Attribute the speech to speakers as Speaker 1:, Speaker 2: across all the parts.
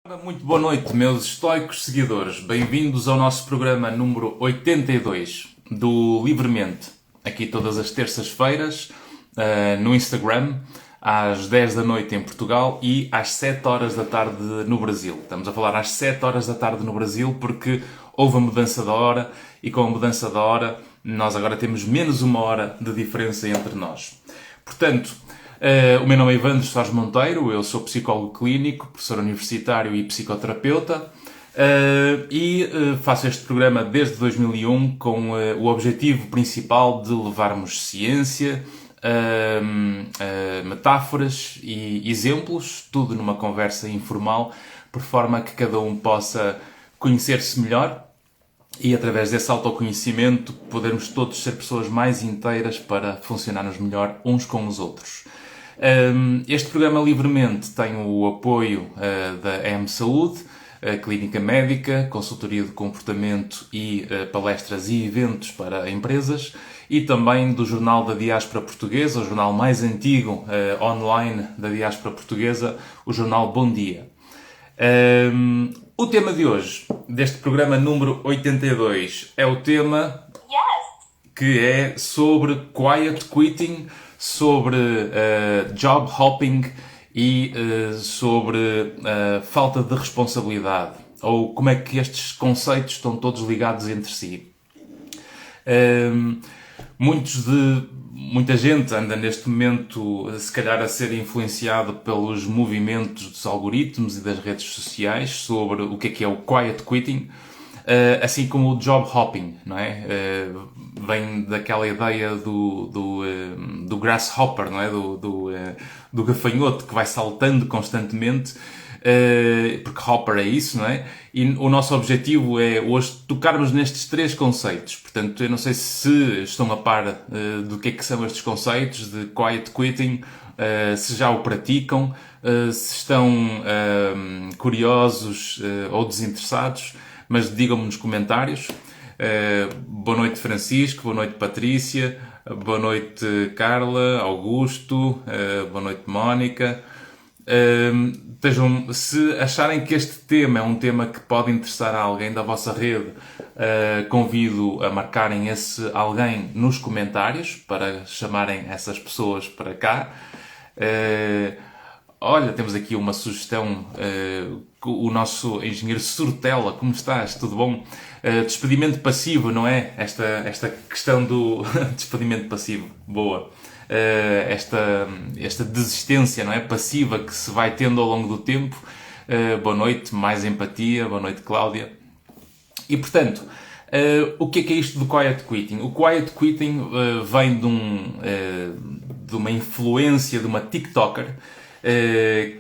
Speaker 1: Ora, muito boa noite, meus estoicos seguidores. Bem-vindos ao nosso programa número 82 do Livremente. Aqui todas as terças-feiras, no Instagram, às 10 da noite em Portugal e às 7 horas da tarde no Brasil. Estamos a falar às 7 horas da tarde no Brasil porque houve a mudança da hora e com a mudança da hora nós agora temos menos uma hora de diferença entre nós. Portanto, o meu nome é Evandro Soares Monteiro, eu sou psicólogo clínico, professor universitário e psicoterapeuta e faço este programa desde 2001 com o objetivo principal de levarmos ciência, metáforas e exemplos, tudo numa conversa informal, por forma a que cada um possa conhecer-se melhor e através desse autoconhecimento podermos todos ser pessoas mais inteiras para funcionarmos melhor uns com os outros. Este programa Livremente tem o apoio da EM Saúde, clínica médica, consultoria de comportamento e palestras e eventos para empresas e também do Jornal da Diáspora Portuguesa, o jornal mais antigo online da Diáspora Portuguesa, o jornal Bom Dia. O tema de hoje, deste programa número 82, é o tema que é sobre quiet quitting, sobre job hopping e sobre falta de responsabilidade, ou como é que estes conceitos estão todos ligados entre si. Muita gente anda neste momento, se calhar, a ser influenciado pelos movimentos dos algoritmos e das redes sociais sobre o que é o quiet quitting, assim como o job hopping, não é? Vem daquela ideia do grasshopper, não é? Do gafanhoto que vai saltando constantemente, porque hopper é isso, não é? E o nosso objetivo é hoje tocarmos nestes três conceitos. Portanto, eu não sei se estão a par do que são estes conceitos de quiet quitting, se já o praticam, se estão curiosos ou desinteressados, mas digam-me nos comentários. Boa noite Francisco, boa noite Patrícia, boa noite Carla, Augusto, boa noite Mónica. Se acharem que este tema é um tema que pode interessar a alguém da vossa rede, convido a marcarem esse alguém nos comentários para chamarem essas pessoas para cá. Olha, temos aqui uma sugestão, o nosso engenheiro Sortela, como estás? Tudo bom? Despedimento passivo, não é? Esta questão do despedimento passivo, boa. Esta desistência, não é? Passiva que se vai tendo ao longo do tempo. Boa noite, mais empatia, boa noite Cláudia. E portanto, o que é isto do quiet quitting? O quiet quitting vem de uma influência de uma TikToker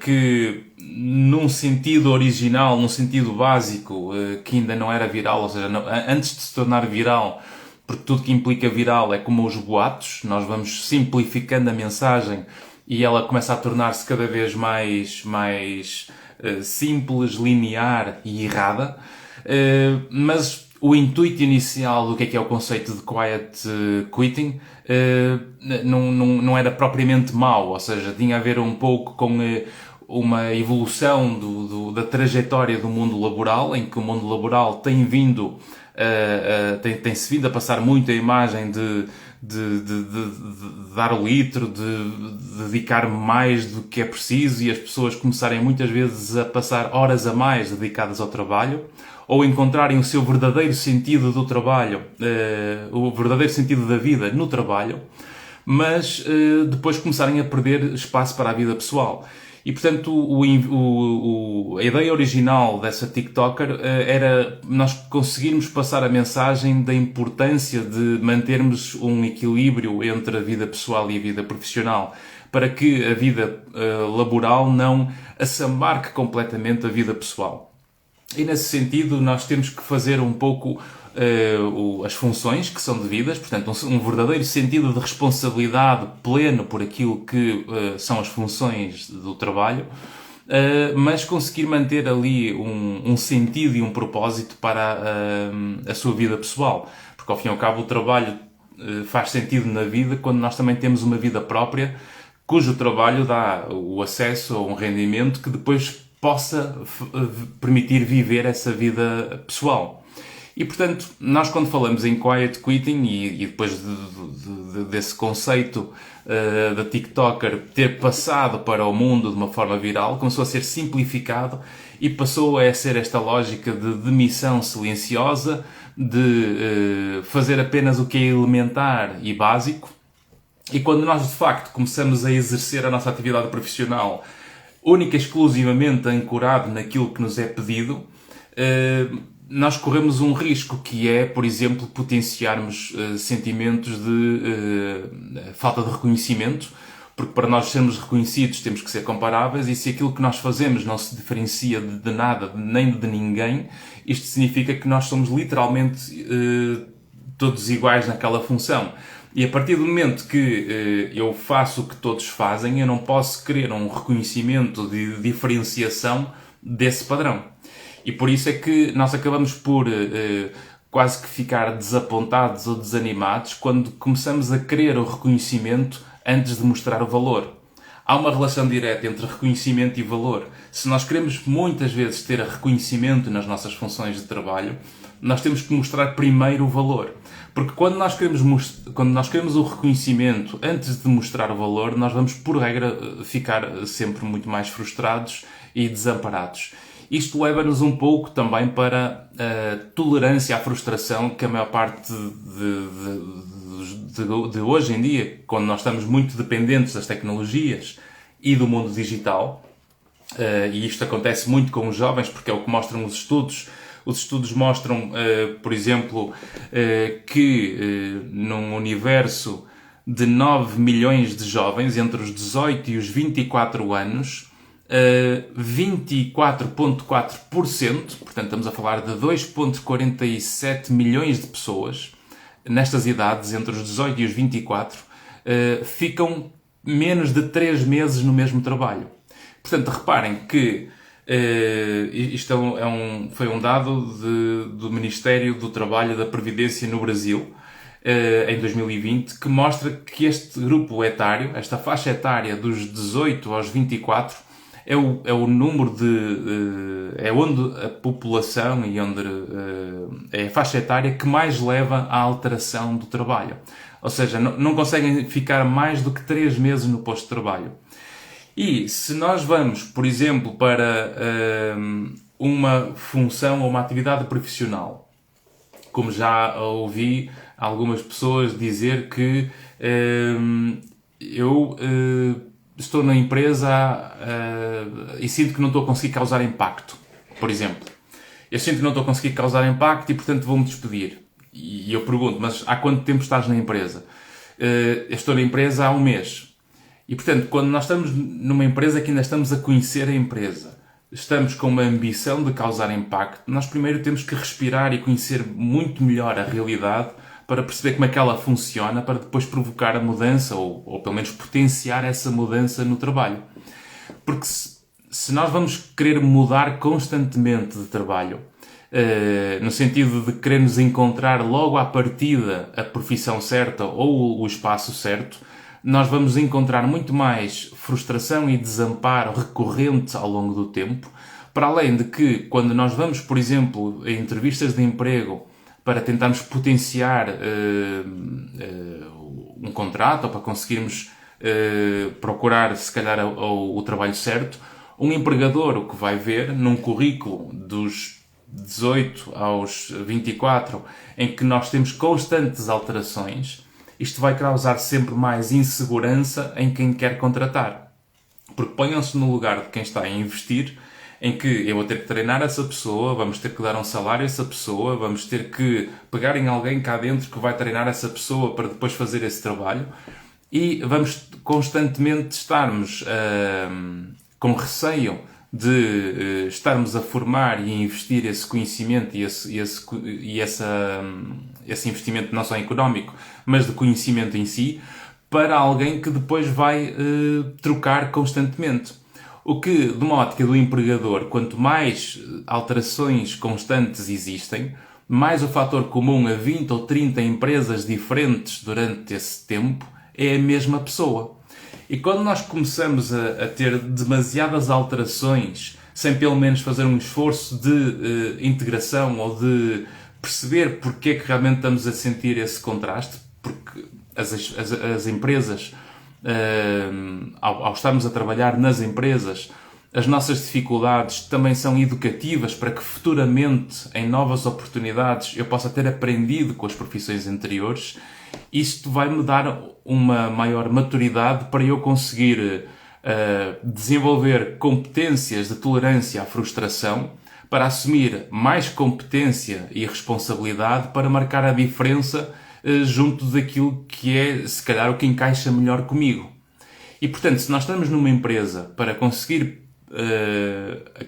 Speaker 1: que num sentido original, num sentido básico, que ainda não era viral, ou seja, antes de se tornar viral, porque tudo que implica viral é como os boatos, nós vamos simplificando a mensagem e ela começa a tornar-se cada vez mais simples, linear e errada, mas o intuito inicial do que é o conceito de quiet quitting não era propriamente mau, ou seja, tinha a ver um pouco com uma evolução da trajetória do mundo laboral, em que o mundo laboral tem tem-se vindo a passar muito a imagem de dar o litro, de dedicar mais do que é preciso e as pessoas começarem muitas vezes a passar horas a mais dedicadas ao trabalho, ou encontrarem o seu verdadeiro sentido do trabalho, o verdadeiro sentido da vida no trabalho, mas depois começarem a perder espaço para a vida pessoal. E, portanto, a ideia original dessa TikToker era nós conseguirmos passar a mensagem da importância de mantermos um equilíbrio entre a vida pessoal e a vida profissional, para que a vida laboral não assambarque completamente a vida pessoal. E, nesse sentido, nós temos que fazer um pouco as funções que são devidas, portanto, um verdadeiro sentido de responsabilidade pleno por aquilo que são as funções do trabalho, mas conseguir manter ali um sentido e um propósito para a sua vida pessoal. Porque, ao fim e ao cabo, o trabalho faz sentido na vida quando nós também temos uma vida própria, cujo trabalho dá o acesso a um rendimento que depois possa permitir viver essa vida pessoal. E, portanto, nós quando falamos em quiet quitting e depois desse conceito da TikToker ter passado para o mundo de uma forma viral, começou a ser simplificado e passou a ser esta lógica de demissão silenciosa, de fazer apenas o que é elementar e básico. E quando nós, de facto, começamos a exercer a nossa atividade profissional única e exclusivamente ancorado naquilo que nos é pedido, nós corremos um risco que é, por exemplo, potenciarmos sentimentos de falta de reconhecimento, porque para nós sermos reconhecidos temos que ser comparáveis, e se aquilo que nós fazemos não se diferencia de nada nem de ninguém, isto significa que nós somos literalmente todos iguais naquela função. E a partir do momento que eu faço o que todos fazem, eu não posso querer um reconhecimento de diferenciação desse padrão. E por isso é que nós acabamos por quase que ficar desapontados ou desanimados quando começamos a querer o reconhecimento antes de mostrar o valor. Há uma relação direta entre reconhecimento e valor. Se nós queremos muitas vezes ter reconhecimento nas nossas funções de trabalho, nós temos que mostrar primeiro o valor. Porque quando nós queremos o reconhecimento antes de mostrar o valor, nós vamos, por regra, ficar sempre muito mais frustrados e desamparados. Isto leva-nos um pouco também para a tolerância à frustração que a maior parte de hoje em dia, quando nós estamos muito dependentes das tecnologias e do mundo digital, e isto acontece muito com os jovens, porque é o que mostram os estudos. Os estudos mostram, por exemplo, que num universo de 9 milhões de jovens entre os 18 e os 24 anos, 24,4%, portanto estamos a falar de 2,47 milhões de pessoas, nestas idades, entre os 18 e os 24, ficam menos de 3 meses no mesmo trabalho. Portanto, reparem que isto foi um dado do Ministério do Trabalho e da Previdência no Brasil, em 2020, que mostra que este grupo etário, esta faixa etária dos 18 aos 24, é o número é onde a população e onde é a faixa etária que mais leva à alteração do trabalho. Ou seja, não conseguem ficar mais do que 3 meses no posto de trabalho. E se nós vamos, por exemplo, para uma função ou uma atividade profissional, como já ouvi algumas pessoas dizer que eu estou na empresa e sinto que não estou a conseguir causar impacto, por exemplo. Eu sinto que não estou a conseguir causar impacto e, portanto, vou-me despedir. E eu pergunto, mas há quanto tempo estás na empresa? Eu estou na empresa há um mês. E, portanto, quando nós estamos numa empresa que ainda estamos a conhecer a empresa, estamos com uma ambição de causar impacto, nós primeiro temos que respirar e conhecer muito melhor a realidade para perceber como é que ela funciona, para depois provocar a mudança ou pelo menos potenciar essa mudança no trabalho. Porque se nós vamos querer mudar constantemente de trabalho, no sentido de querermos encontrar logo à partida a profissão certa ou o espaço certo, nós vamos encontrar muito mais frustração e desamparo recorrente ao longo do tempo, para além de que, quando nós vamos, por exemplo, a entrevistas de emprego para tentarmos potenciar um contrato ou para conseguirmos procurar, se calhar, o trabalho certo, um empregador o que vai ver num currículo dos 18 aos 24, em que nós temos constantes alterações, isto vai causar sempre mais insegurança em quem quer contratar. Porque ponham-se no lugar de quem está a investir, em que eu vou ter que treinar essa pessoa, vamos ter que dar um salário a essa pessoa, vamos ter que pegar em alguém cá dentro que vai treinar essa pessoa para depois fazer esse trabalho, e vamos constantemente estarmos com receio de estarmos a formar e a investir esse conhecimento e esse investimento não só económico, mas de conhecimento em si, para alguém que depois vai trocar constantemente. O que, de uma ótica do empregador, quanto mais alterações constantes existem, mais o fator comum a 20 ou 30 empresas diferentes durante esse tempo é a mesma pessoa. E quando nós começamos a ter demasiadas alterações sem pelo menos fazer um esforço de integração ou de perceber porque é que realmente estamos a sentir esse contraste, porque as empresas, ao estarmos a trabalhar nas empresas, as nossas dificuldades também são educativas para que futuramente, em novas oportunidades, eu possa ter aprendido com as profissões anteriores. Isto vai-me dar uma maior maturidade para eu conseguir desenvolver competências de tolerância à frustração, para assumir mais competência e responsabilidade para marcar a diferença junto daquilo que é, se calhar, o que encaixa melhor comigo. E, portanto, se nós estamos numa empresa para conseguir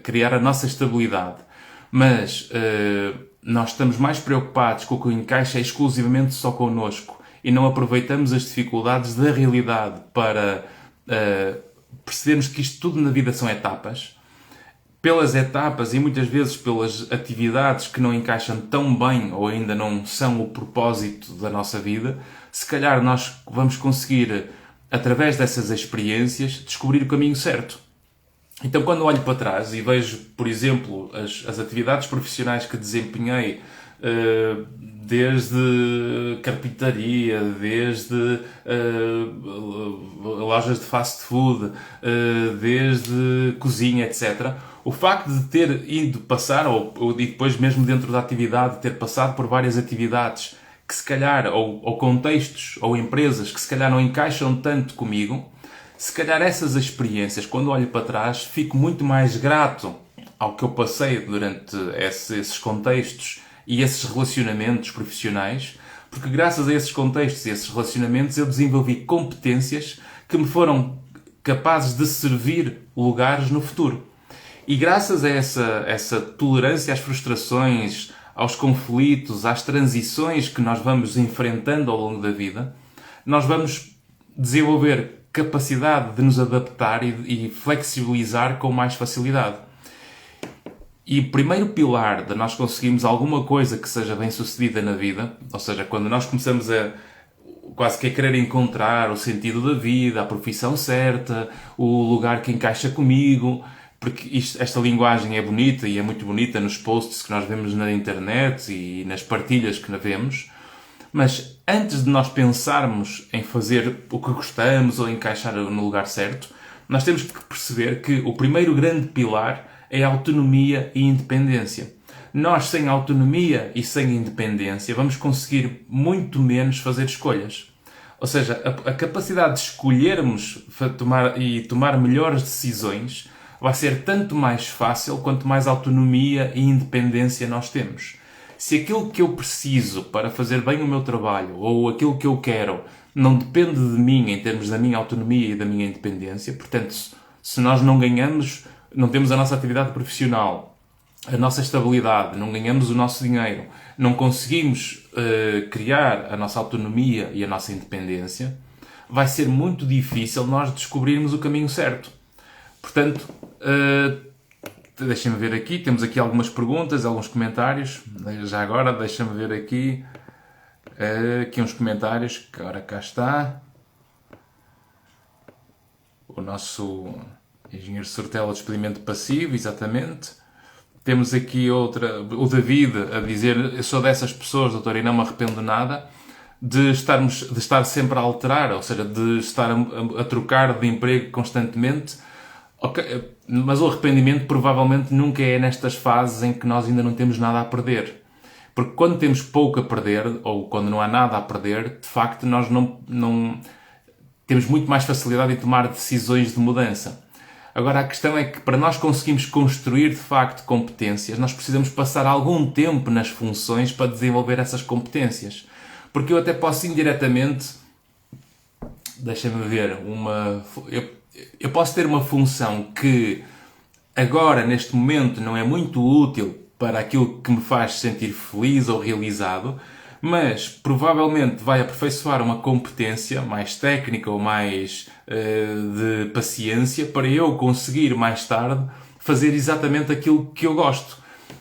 Speaker 1: criar a nossa estabilidade, mas nós estamos mais preocupados com o que encaixa exclusivamente só connosco e não aproveitamos as dificuldades da realidade para percebermos que isto tudo na vida são etapas, pelas etapas e muitas vezes pelas atividades que não encaixam tão bem ou ainda não são o propósito da nossa vida, se calhar nós vamos conseguir, através dessas experiências, descobrir o caminho certo. Então, quando olho para trás e vejo, por exemplo, as atividades profissionais que desempenhei, desde carpintaria, desde lojas de fast food, desde cozinha, etc. O facto de ter ido passar, ou depois mesmo dentro da atividade, ter passado por várias atividades que se calhar, ou contextos, ou empresas que se calhar não encaixam tanto comigo, se calhar essas experiências, quando olho para trás, fico muito mais grato ao que eu passei durante esses contextos e esses relacionamentos profissionais, porque graças a esses contextos e esses relacionamentos eu desenvolvi competências que me foram capazes de servir lugares no futuro. E graças a essa tolerância às frustrações, aos conflitos, às transições que nós vamos enfrentando ao longo da vida, nós vamos desenvolver capacidade de nos adaptar e flexibilizar com mais facilidade. E o primeiro pilar de nós conseguirmos alguma coisa que seja bem sucedida na vida, ou seja, quando nós começamos a quase que a querer encontrar o sentido da vida, a profissão certa, o lugar que encaixa comigo, porque esta linguagem é bonita e é muito bonita nos posts que nós vemos na internet e nas partilhas que vemos, mas antes de nós pensarmos em fazer o que gostamos ou encaixar no lugar certo, nós temos que perceber que o primeiro grande pilar é a autonomia e independência. Nós, sem autonomia e sem independência, vamos conseguir muito menos fazer escolhas. Ou seja, a capacidade de escolhermos tomar melhores decisões vai ser tanto mais fácil quanto mais autonomia e independência nós temos. Se aquilo que eu preciso para fazer bem o meu trabalho ou aquilo que eu quero não depende de mim em termos da minha autonomia e da minha independência, portanto, se nós não ganhamos, não temos a nossa atividade profissional, a nossa estabilidade, não ganhamos o nosso dinheiro, não conseguimos criar a nossa autonomia e a nossa independência, vai ser muito difícil nós descobrirmos o caminho certo. Portanto, deixem-me ver aqui, temos aqui algumas perguntas, alguns comentários. Já agora, deixem-me ver aqui uns comentários, que agora cá está. O nosso engenheiro Sortela de experimento passivo, exatamente. Temos aqui o David a dizer: eu sou dessas pessoas, doutor, e não me arrependo de nada, de estar sempre a alterar, ou seja, de estar a trocar de emprego constantemente. Okay, mas o arrependimento provavelmente nunca é nestas fases em que nós ainda não temos nada a perder. Porque quando temos pouco a perder, ou quando não há nada a perder, de facto nós não temos muito mais facilidade em tomar decisões de mudança. Agora, a questão é que para nós conseguirmos construir de facto competências, nós precisamos passar algum tempo nas funções para desenvolver essas competências. Porque eu até posso indiretamente, deixa-me ver, eu posso ter uma função que agora, neste momento, não é muito útil para aquilo que me faz sentir feliz ou realizado, mas provavelmente vai aperfeiçoar uma competência mais técnica ou mais de paciência para eu conseguir mais tarde fazer exatamente aquilo que eu gosto.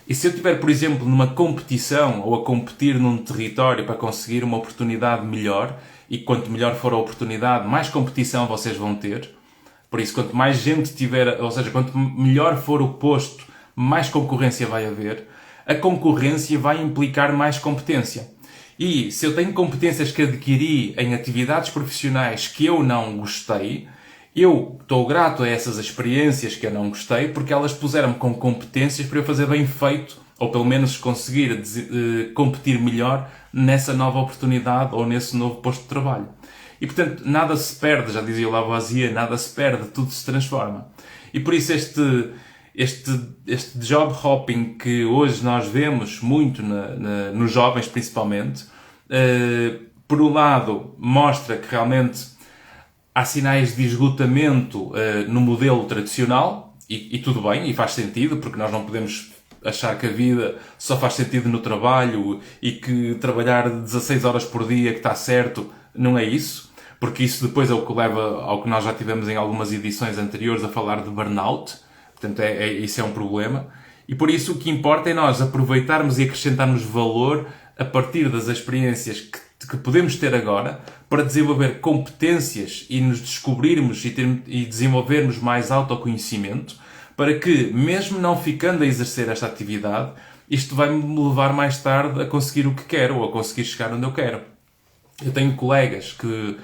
Speaker 1: E se eu estiver, por exemplo, numa competição ou a competir num território para conseguir uma oportunidade melhor, e quanto melhor for a oportunidade, mais competição vocês vão ter, Por isso, quanto mais gente tiver, ou seja, quanto melhor for o posto, mais concorrência vai haver. A concorrência vai implicar mais competência. E se eu tenho competências que adquiri em atividades profissionais que eu não gostei, eu estou grato a essas experiências que eu não gostei, porque elas puseram-me com competências para eu fazer bem feito, ou pelo menos conseguir competir melhor nessa nova oportunidade ou nesse novo posto de trabalho. E portanto, nada se perde, já dizia Lavoisier, nada se perde, tudo se transforma. E por isso este job hopping que hoje nós vemos muito nos jovens principalmente, por um lado mostra que realmente há sinais de esgotamento no modelo tradicional, e tudo bem, e faz sentido, porque nós não podemos achar que a vida só faz sentido no trabalho e que trabalhar 16 horas por dia que está certo, não é isso, porque isso depois é o que leva ao que nós já tivemos em algumas edições anteriores a falar de burnout. Portanto, isso é um problema. E por isso o que importa é nós aproveitarmos e acrescentarmos valor a partir das experiências que podemos ter agora para desenvolver competências e nos descobrirmos e desenvolvermos mais autoconhecimento, para que, mesmo não ficando a exercer esta atividade, isto vai-me levar mais tarde a conseguir o que quero ou a conseguir chegar onde eu quero. Eu tenho colegas que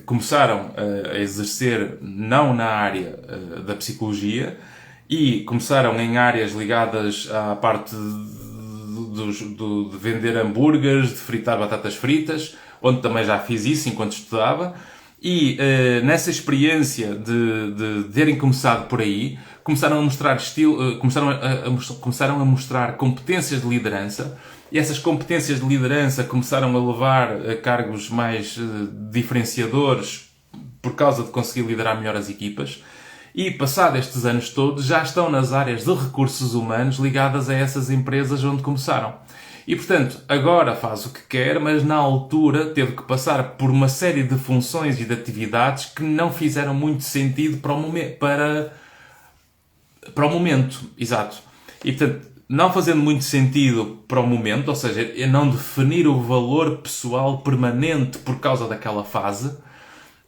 Speaker 1: começaram a exercer não na área da psicologia e começaram em áreas ligadas à parte de vender hambúrgueres, de fritar batatas fritas, onde também já fiz isso enquanto estudava. E nessa experiência de terem começado por aí, começaram a mostrar começaram a mostrar competências de liderança, e essas competências de liderança começaram a levar a cargos mais diferenciadores por causa de conseguir liderar melhor as equipas. E, passado estes anos todos, já estão nas áreas de recursos humanos ligadas a essas empresas onde começaram. E, portanto, agora faz o que quer, mas na altura teve que passar por uma série de funções e de atividades que não fizeram muito sentido para o momento. Exato. E, portanto, não fazendo muito sentido para o momento, ou seja, é não definir o valor pessoal permanente por causa daquela fase,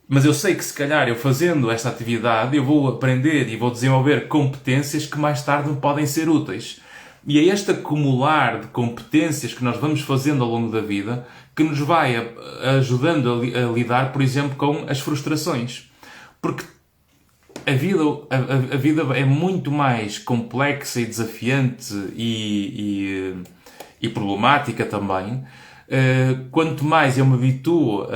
Speaker 1: mas eu sei que se calhar eu fazendo esta atividade eu vou aprender e vou desenvolver competências que mais tarde me podem ser úteis. E é este acumular de competências que nós vamos fazendo ao longo da vida que nos vai ajudando a lidar, por exemplo, com as frustrações. Porque a vida é muito mais complexa e desafiante e problemática também. Quanto mais eu me habituo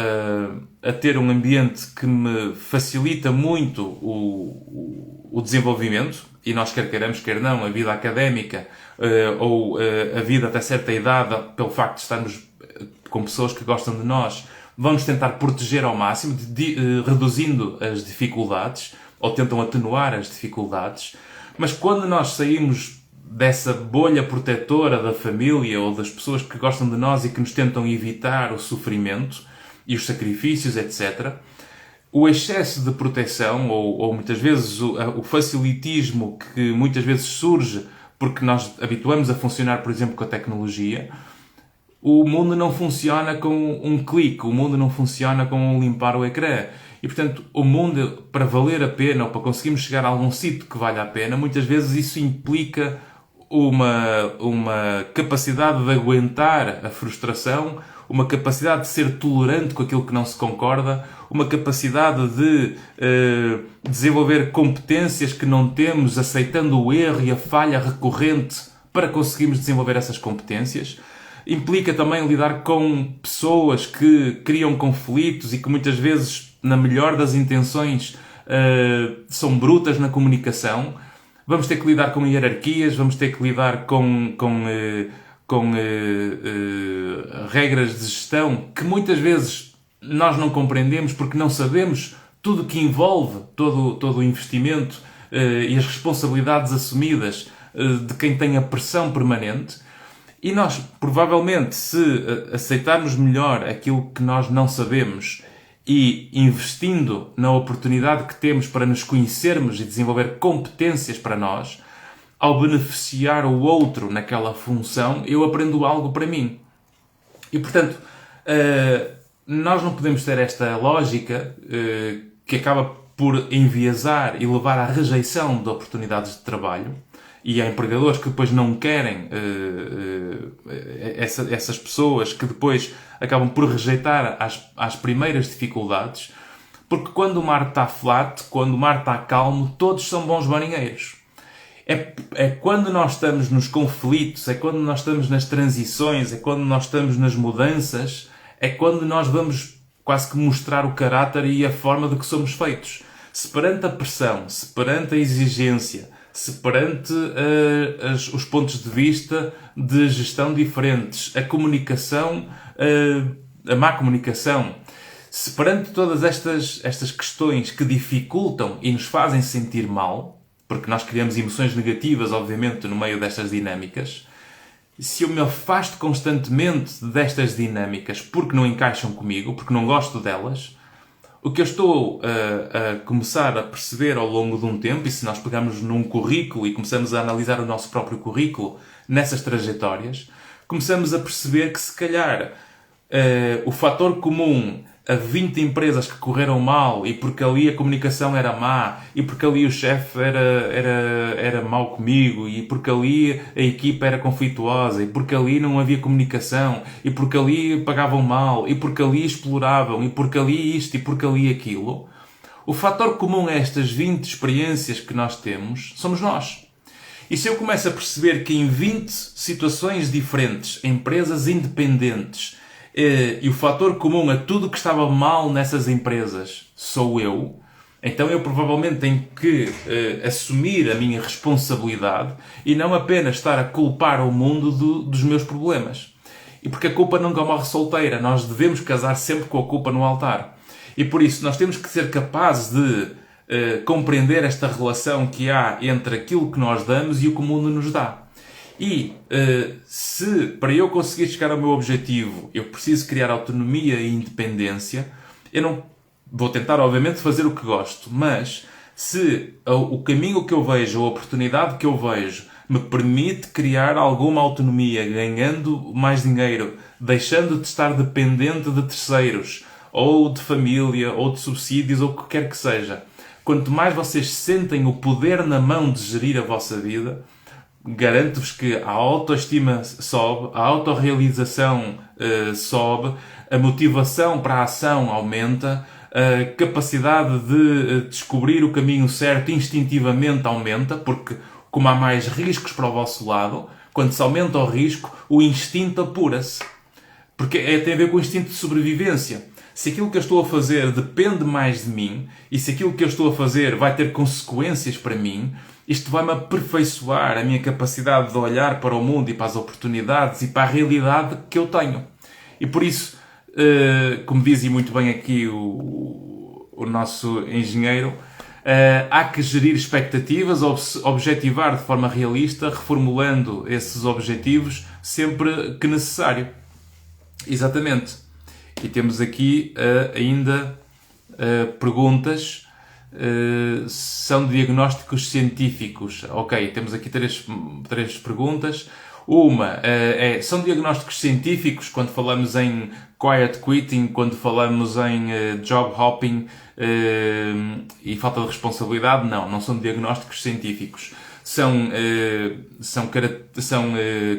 Speaker 1: a ter um ambiente que me facilita muito o desenvolvimento, e nós quer queiramos, quer não, a vida académica ou a vida até certa idade, pelo facto de estarmos com pessoas que gostam de nós, vamos tentar proteger ao máximo, reduzindo as dificuldades, ou tentam atenuar as dificuldades. Mas quando nós saímos dessa bolha protetora da família ou das pessoas que gostam de nós e que nos tentam evitar o sofrimento e os sacrifícios, etc., o excesso de proteção ou muitas vezes o facilitismo que muitas vezes surge porque nós habituamos a funcionar, por exemplo, com a tecnologia, o mundo não funciona com um clique, o mundo não funciona com um limpar o ecrã. E, portanto, o mundo, para valer a pena ou para conseguirmos chegar a algum sítio que valha a pena, muitas vezes isso implica uma capacidade de aguentar a frustração, uma capacidade de ser tolerante com aquilo que não se concorda, uma capacidade de desenvolver competências que não temos, aceitando o erro e a falha recorrente para conseguirmos desenvolver essas competências. Implica também lidar com pessoas que criam conflitos e que muitas vezes, na melhor das intenções, são brutas na comunicação. Vamos ter que lidar com hierarquias, vamos ter que lidar com regras de gestão que muitas vezes nós não compreendemos porque não sabemos tudo o que envolve todo o investimento e as responsabilidades assumidas de quem tem a pressão permanente. E nós, provavelmente, se aceitarmos melhor aquilo que nós não sabemos e investindo na oportunidade que temos para nos conhecermos e desenvolver competências para nós, ao beneficiar o outro naquela função, eu aprendo algo para mim. E, portanto, nós não podemos ter esta lógica que acaba por enviesar e levar à rejeição de oportunidades de trabalho, e há empregadores que depois não querem essas pessoas, que depois acabam por rejeitar às primeiras dificuldades, porque quando o mar está flat, quando o mar está calmo, todos são bons marinheiros. É quando nós estamos nos conflitos, é quando nós estamos nas transições, é quando nós estamos nas mudanças, é quando nós vamos quase que mostrar o caráter e a forma de que somos feitos. Se perante a pressão, se perante a exigência, se perante os pontos de vista de gestão diferentes, a comunicação, a má comunicação, se perante todas estas questões que dificultam e nos fazem sentir mal, porque nós criamos emoções negativas, obviamente, no meio destas dinâmicas, se eu me afasto constantemente destas dinâmicas porque não encaixam comigo, porque não gosto delas, o que eu estou a começar a perceber ao longo de um tempo, e se nós pegarmos num currículo e começamos a analisar o nosso próprio currículo nessas trajetórias, começamos a perceber que se calhar o fator comum a 20 empresas que correram mal, e porque ali a comunicação era má, e porque ali o chefe era mau comigo, e porque ali a equipa era conflituosa, e porque ali não havia comunicação, e porque ali pagavam mal, e porque ali exploravam, e porque ali isto, e porque ali aquilo. O fator comum a estas 20 experiências que nós temos somos nós. E se eu começo a perceber que em 20 situações diferentes, empresas independentes, e o fator comum a tudo que estava mal nessas empresas sou eu, então eu provavelmente tenho que assumir a minha responsabilidade e não apenas estar a culpar o mundo dos meus problemas. E porque a culpa nunca morre solteira, nós devemos casar sempre com a culpa no altar. E por isso nós temos que ser capazes de compreender esta relação que há entre aquilo que nós damos e o que o mundo nos dá. E se para eu conseguir chegar ao meu objetivo eu preciso criar autonomia e independência, eu não vou tentar obviamente fazer o que gosto, mas se o caminho que eu vejo, a oportunidade que eu vejo me permite criar alguma autonomia, ganhando mais dinheiro, deixando de estar dependente de terceiros, ou de família, ou de subsídios, ou o que quer que seja, quanto mais vocês sentem o poder na mão de gerir a vossa vida, garanto-vos que a autoestima sobe, a autorrealização sobe, a motivação para a ação aumenta, a capacidade de descobrir o caminho certo instintivamente aumenta, porque como há mais riscos para o vosso lado, quando se aumenta o risco, o instinto apura-se. Porque tem a ver com o instinto de sobrevivência. Se aquilo que eu estou a fazer depende mais de mim, e se aquilo que eu estou a fazer vai ter consequências para mim, isto vai-me aperfeiçoar a minha capacidade de olhar para o mundo e para as oportunidades e para a realidade que eu tenho. E por isso, como dizia muito bem aqui o nosso engenheiro, há que gerir expectativas, objetivar de forma realista, reformulando esses objetivos sempre que necessário. Exatamente. E temos aqui ainda perguntas. São diagnósticos científicos. Ok, temos aqui três perguntas. Uma são diagnósticos científicos quando falamos em quiet quitting, quando falamos em job hopping e falta de responsabilidade. Não são diagnósticos científicos. São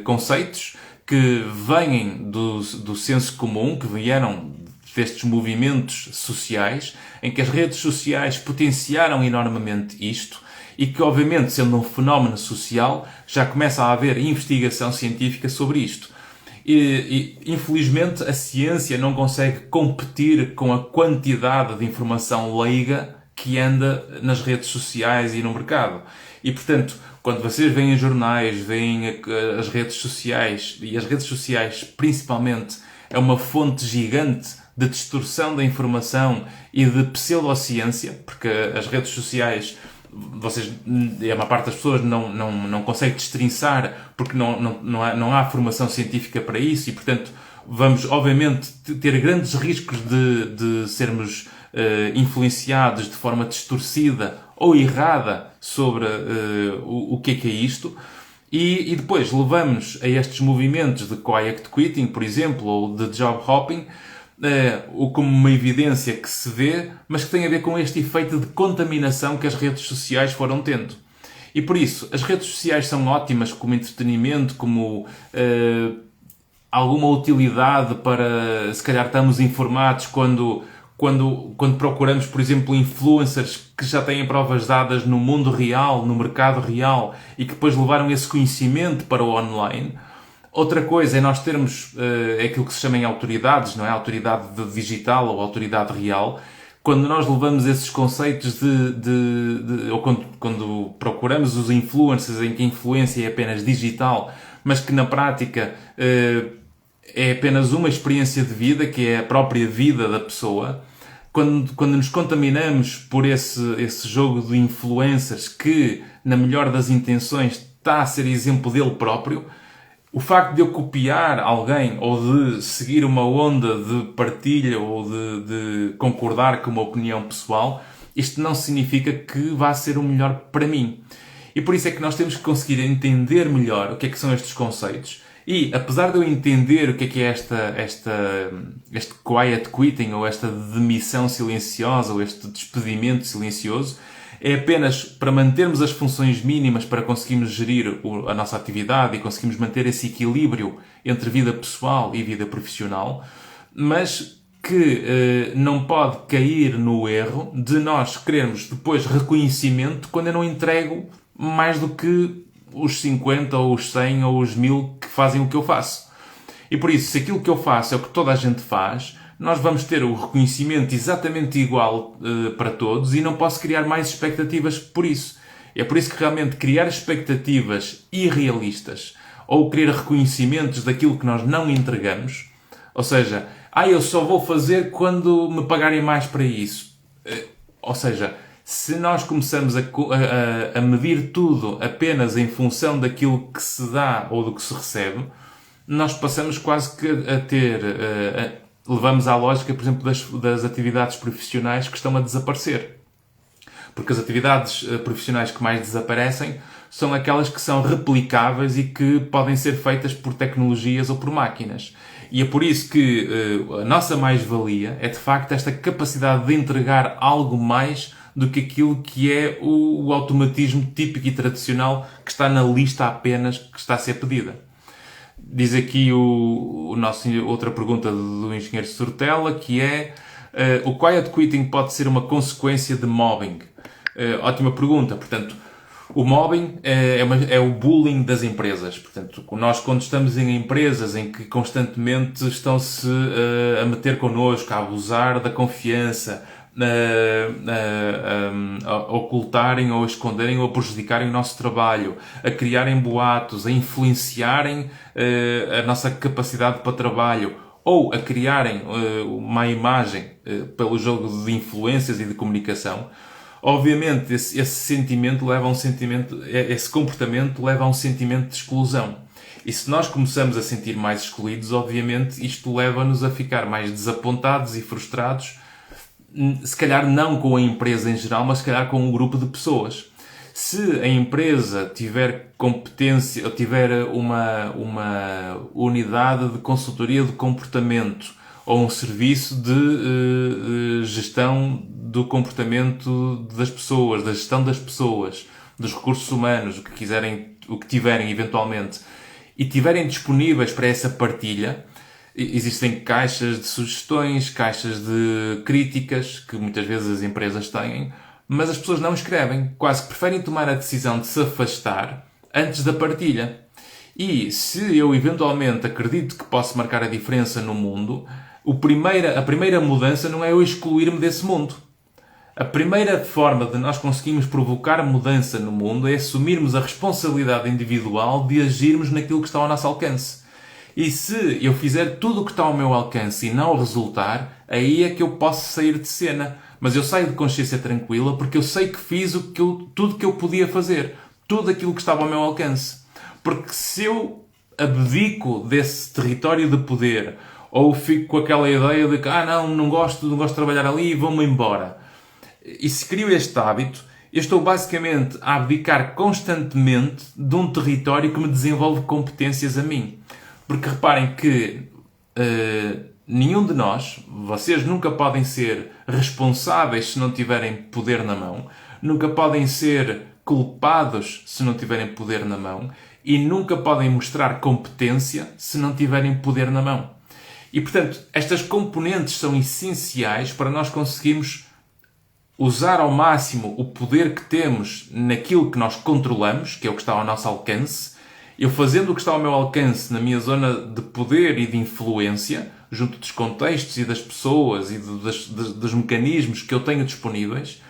Speaker 1: conceitos que vêm do senso comum, que vieram destes movimentos sociais, em que as redes sociais potenciaram enormemente isto, e que, obviamente, sendo um fenómeno social, já começa a haver investigação científica sobre isto. E infelizmente, a ciência não consegue competir com a quantidade de informação leiga que anda nas redes sociais e no mercado. E, portanto, quando vocês veem jornais, veem as redes sociais, e as redes sociais, principalmente, é uma fonte gigante de distorção da informação e de pseudociência, porque as redes sociais, a maior parte das pessoas não consegue destrinçar, porque não há formação científica para isso, e portanto vamos obviamente ter grandes riscos de sermos influenciados de forma distorcida ou errada sobre o que é isto. E depois levamos a estes movimentos de quiet quitting, por exemplo, ou de job hopping, como uma evidência que se vê, mas que tem a ver com este efeito de contaminação que as redes sociais foram tendo. E por isso, as redes sociais são ótimas como entretenimento, como alguma utilidade para, se calhar, estamos informados quando procuramos, por exemplo, influencers que já têm provas dadas no mundo real, no mercado real, e que depois levaram esse conhecimento para o online. Outra coisa é nós termos aquilo que se chama em autoridades, não é? Autoridade digital ou autoridade real. Quando nós levamos esses conceitos ou quando procuramos os influencers em que a influência é apenas digital, mas que na prática é apenas uma experiência de vida, que é a própria vida da pessoa, quando nos contaminamos por esse jogo de influencers que, na melhor das intenções, está a ser exemplo dele próprio, o facto de eu copiar alguém ou de seguir uma onda de partilha ou de concordar com uma opinião pessoal, isto não significa que vá ser o melhor para mim. E por isso é que nós temos que conseguir entender melhor o que é que são estes conceitos. E, apesar de eu entender o que é este quiet quitting, ou esta demissão silenciosa, ou este despedimento silencioso, é apenas para mantermos as funções mínimas para conseguirmos gerir a nossa atividade e conseguirmos manter esse equilíbrio entre vida pessoal e vida profissional, mas que não pode cair no erro de nós querermos depois reconhecimento quando eu não entrego mais do que os 50 ou os 100 ou os 1000 que fazem o que eu faço. E por isso, se aquilo que eu faço é o que toda a gente faz, nós vamos ter o reconhecimento exatamente igual para todos e não posso criar mais expectativas por isso. É por isso que realmente criar expectativas irrealistas ou querer reconhecimentos daquilo que nós não entregamos, ou seja, eu só vou fazer quando me pagarem mais para isso. Ou seja, se nós começamos a medir tudo apenas em função daquilo que se dá ou do que se recebe, nós passamos quase que a ter... levamos à lógica, por exemplo, das atividades profissionais que estão a desaparecer. Porque as atividades profissionais que mais desaparecem são aquelas que são replicáveis e que podem ser feitas por tecnologias ou por máquinas. E é por isso que a nossa mais-valia é, de facto, esta capacidade de entregar algo mais do que aquilo que é o automatismo típico e tradicional que está na lista apenas que está a ser pedida. Diz aqui outra pergunta do engenheiro Sortela, que é o quiet quitting pode ser uma consequência de mobbing? Ótima pergunta. Portanto, o mobbing é o bullying das empresas. Portanto, nós quando estamos em empresas em que constantemente estão-se a meter connosco, a abusar da confiança, a ocultarem ou a esconderem ou a prejudicarem o nosso trabalho, a criarem boatos, a influenciarem a nossa capacidade para trabalho ou a criarem uma imagem pelo jogo de influências e de comunicação, obviamente esse sentimento leva a um sentimento, esse comportamento leva a um sentimento de exclusão. E se nós começamos a sentir mais excluídos, obviamente isto leva-nos a ficar mais desapontados e frustrados, se calhar não com a empresa em geral, mas se calhar com um grupo de pessoas. Se a empresa tiver competência, ou tiver uma unidade de consultoria de comportamento, ou um serviço de gestão do comportamento das pessoas, da gestão das pessoas, dos recursos humanos, o que tiverem eventualmente, e tiverem disponíveis para essa partilha, existem caixas de sugestões, caixas de críticas, que muitas vezes as empresas têm, mas as pessoas não escrevem. Quase que preferem tomar a decisão de se afastar antes da partilha. E se eu eventualmente acredito que posso marcar a diferença no mundo, a primeira mudança não é eu excluir-me desse mundo. A primeira forma de nós conseguirmos provocar mudança no mundo é assumirmos a responsabilidade individual de agirmos naquilo que está ao nosso alcance. E se eu fizer tudo o que está ao meu alcance e não resultar, aí é que eu posso sair de cena. Mas eu saio de consciência tranquila porque eu sei que fiz tudo que eu podia fazer. Tudo aquilo que estava ao meu alcance. Porque se eu abdico desse território de poder, ou fico com aquela ideia de que não gosto de trabalhar ali e vou-me embora, e se crio este hábito, eu estou basicamente a abdicar constantemente de um território que me desenvolve competências a mim. Porque reparem que nenhum de nós, vocês nunca podem ser responsáveis se não tiverem poder na mão, nunca podem ser culpados se não tiverem poder na mão e nunca podem mostrar competência se não tiverem poder na mão. E, portanto, estas componentes são essenciais para nós conseguirmos usar ao máximo o poder que temos naquilo que nós controlamos, que é o que está ao nosso alcance. Eu fazendo o que está ao meu alcance na minha zona de poder e de influência, junto dos contextos e das pessoas e dos mecanismos que eu tenho disponíveis,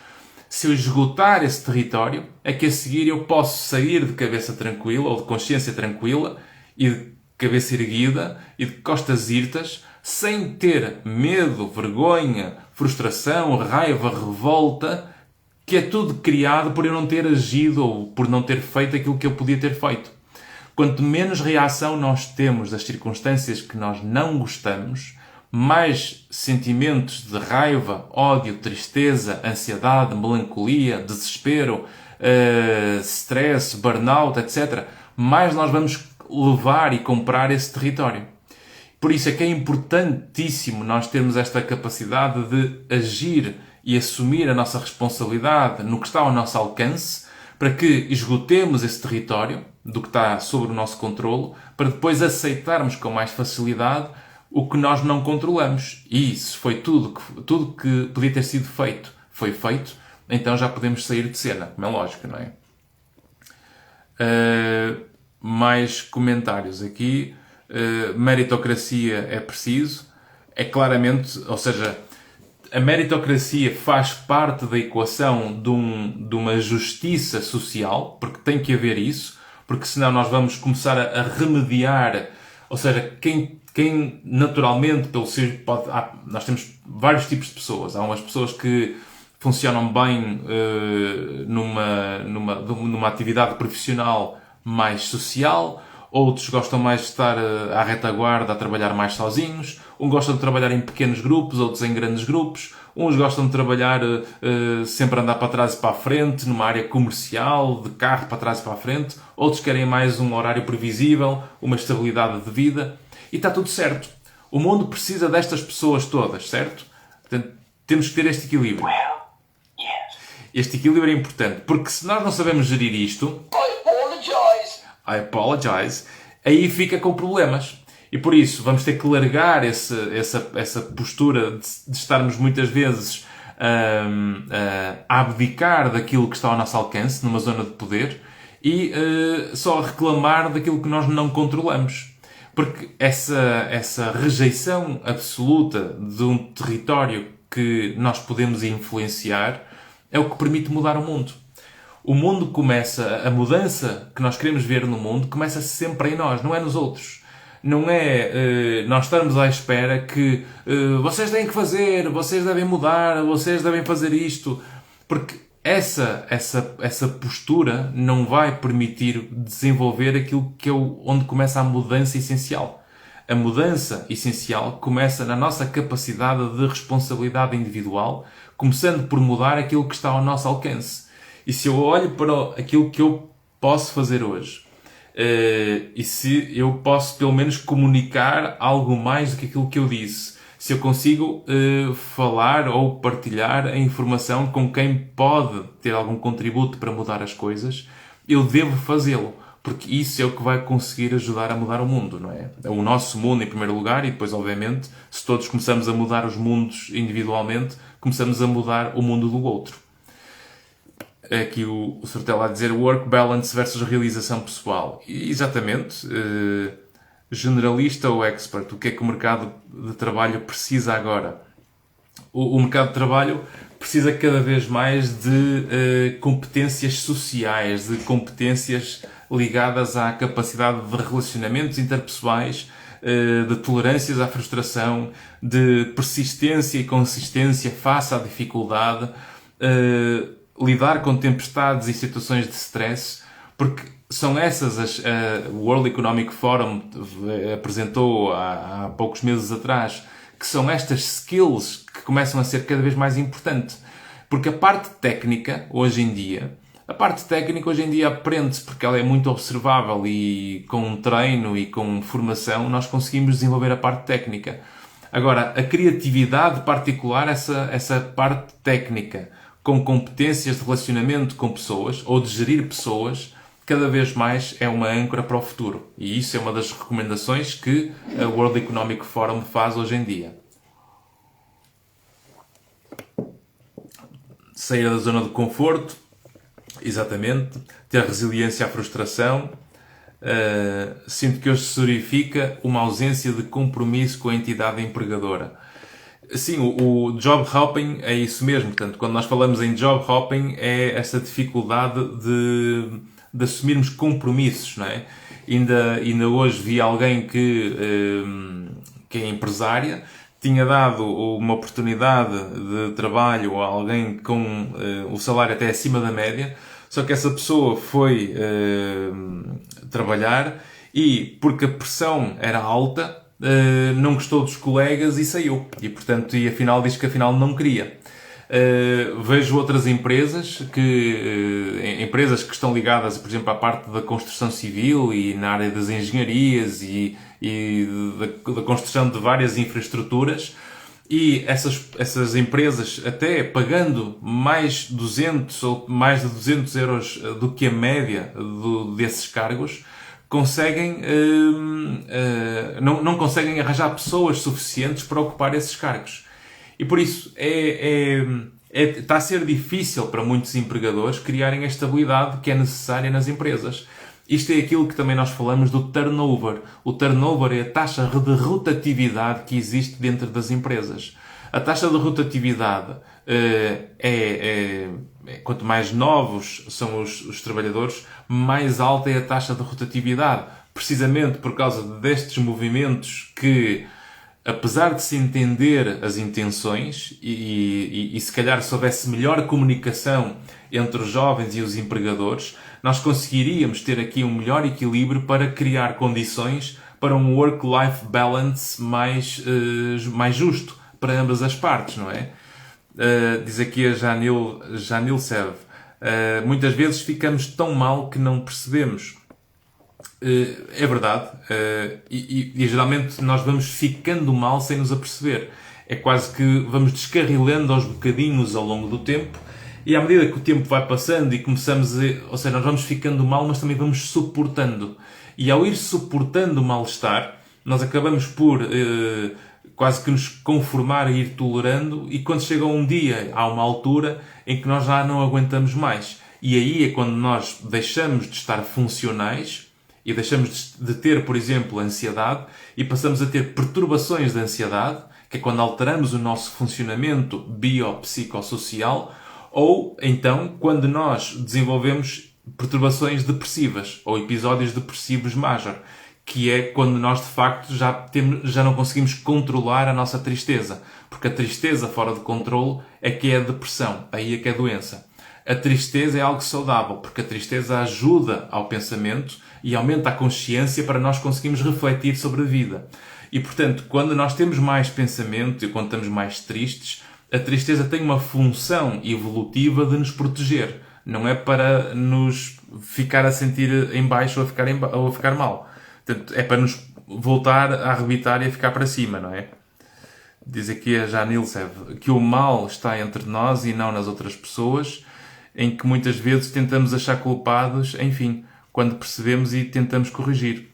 Speaker 1: se eu esgotar esse território, é que a seguir eu posso sair de cabeça tranquila ou de consciência tranquila e de cabeça erguida e de costas irtas, sem ter medo, vergonha, frustração, raiva, revolta, que é tudo criado por eu não ter agido ou por não ter feito aquilo que eu podia ter feito. Quanto menos reação nós temos das circunstâncias que nós não gostamos, mais sentimentos de raiva, ódio, tristeza, ansiedade, melancolia, desespero, stress, burnout, etc., mais nós vamos levar e comprar esse território. Por isso é que é importantíssimo nós termos esta capacidade de agir e assumir a nossa responsabilidade no que está ao nosso alcance, para que esgotemos esse território do que está sob o nosso controlo, para depois aceitarmos com mais facilidade o que nós não controlamos. E se foi tudo que podia ter sido feito, foi feito, então já podemos sair de cena, como é lógico, não é? Mais comentários aqui. Meritocracia é preciso. É claramente, ou seja, a meritocracia faz parte da equação de uma justiça social, porque tem que haver isso, porque senão nós vamos começar a remediar, ou seja, quem naturalmente, nós temos vários tipos de pessoas. Há umas pessoas que funcionam bem numa atividade profissional mais social, outros gostam mais de estar à retaguarda a trabalhar mais sozinhos, uns gostam de trabalhar em pequenos grupos, outros em grandes grupos, uns gostam de trabalhar sempre a andar para trás e para a frente, numa área comercial, de carro para trás e para a frente, outros querem mais um horário previsível, uma estabilidade de vida, e está tudo certo. O mundo precisa destas pessoas todas, certo? Portanto, temos que ter este equilíbrio. Este equilíbrio é importante, porque se nós não sabemos gerir isto, I apologize, aí fica com problemas. E por isso vamos ter que largar essa postura de estarmos muitas vezes a abdicar daquilo que está ao nosso alcance, numa zona de poder, e só a reclamar daquilo que nós não controlamos. Porque essa rejeição absoluta de um território que nós podemos influenciar é o que permite mudar o mundo. O mundo a mudança que nós queremos ver no mundo começa sempre em nós, não é nos outros. Não é nós estarmos à espera que vocês têm que fazer, vocês devem mudar, vocês devem fazer isto. Porque essa postura não vai permitir desenvolver aquilo que é onde começa a mudança essencial. A mudança essencial começa na nossa capacidade de responsabilidade individual, começando por mudar aquilo que está ao nosso alcance. E se eu olho para aquilo que eu posso fazer hoje, e se eu posso pelo menos comunicar algo mais do que aquilo que eu disse, se eu consigo falar ou partilhar a informação com quem pode ter algum contributo para mudar as coisas, eu devo fazê-lo, porque isso é o que vai conseguir ajudar a mudar o mundo, não é? O nosso mundo em primeiro lugar, e depois, obviamente, se todos começamos a mudar os mundos individualmente, começamos a mudar o mundo do outro. Aqui o Sortela a dizer work balance versus realização pessoal. E, exatamente. Generalista ou expert? O que é que o mercado de trabalho precisa agora? O mercado de trabalho precisa cada vez mais de competências sociais, de competências ligadas à capacidade de relacionamentos interpessoais, de tolerâncias à frustração, de persistência e consistência face à dificuldade, lidar com tempestades e situações de stress, porque são essas o World Economic Forum apresentou há poucos meses atrás, que são estas skills que começam a ser cada vez mais importante. Porque a parte técnica, hoje em dia, aprende-se porque ela é muito observável e com treino e com formação nós conseguimos desenvolver a parte técnica. Agora, a criatividade particular, essa parte técnica, com competências de relacionamento com pessoas, ou de gerir pessoas, cada vez mais é uma âncora para o futuro. E isso é uma das recomendações que a World Economic Forum faz hoje em dia. Sair da zona de conforto, exatamente, ter resiliência à frustração. Sinto que hoje se verifica uma ausência de compromisso com a entidade empregadora. Sim, o job hopping é isso mesmo. Portanto, quando nós falamos em job hopping, é essa dificuldade de assumirmos compromissos, não é? Ainda hoje vi alguém que é empresária, tinha dado uma oportunidade de trabalho a alguém com o salário até acima da média, só que essa pessoa foi trabalhar e, porque a pressão era alta, não gostou dos colegas e saiu. E, portanto, afinal diz que afinal não queria. Vejo outras empresas empresas que estão ligadas, por exemplo, à parte da construção civil e na área das engenharias e da construção de várias infraestruturas, e essas empresas, até pagando mais 200 ou mais de 200 euros do que a média desses cargos, não conseguem arranjar pessoas suficientes para ocupar esses cargos. E por isso está a ser difícil para muitos empregadores criarem a estabilidade que é necessária nas empresas. Isto é aquilo que também nós falamos do turnover. O turnover é a taxa de rotatividade que existe dentro das empresas. A taxa de rotatividade quanto mais novos são os trabalhadores, mais alta é a taxa de rotatividade. Precisamente por causa destes movimentos que, apesar de se entender as intenções e se calhar se houvesse melhor comunicação entre os jovens e os empregadores, nós conseguiríamos ter aqui um melhor equilíbrio para criar condições para um work-life balance mais justo para ambas as partes, não é? Diz aqui a Janil Sev, muitas vezes ficamos tão mal que não percebemos. É verdade, e geralmente nós vamos ficando mal sem nos aperceber. É quase que vamos descarrilando aos bocadinhos ao longo do tempo, e à medida que o tempo vai passando e ou seja, nós vamos ficando mal, mas também vamos suportando. E ao ir suportando o mal-estar, nós acabamos por quase que nos conformar e ir tolerando, e quando chega um dia, há uma altura em que nós já não aguentamos mais. E aí é quando nós deixamos de estar funcionais e deixamos de ter, por exemplo, ansiedade, e passamos a ter perturbações de ansiedade, que é quando alteramos o nosso funcionamento biopsicossocial, ou então quando nós desenvolvemos perturbações depressivas ou episódios depressivos major, que é quando nós de facto já não conseguimos controlar a nossa tristeza, porque a tristeza fora de controle é que é a depressão, aí é que é a doença. A tristeza é algo saudável, porque a tristeza ajuda ao pensamento e aumenta a consciência para nós conseguirmos refletir sobre a vida. E, portanto, quando nós temos mais pensamento e quando estamos mais tristes, a tristeza tem uma função evolutiva de nos proteger. Não é para nos ficar a sentir em baixo ou a ficar mal. Portanto, é para nos voltar a arrebitar e a ficar para cima, não é? Diz aqui a Janilsev que o mal está entre nós e não nas outras pessoas, em que muitas vezes tentamos achar culpados, enfim, quando percebemos e tentamos corrigir.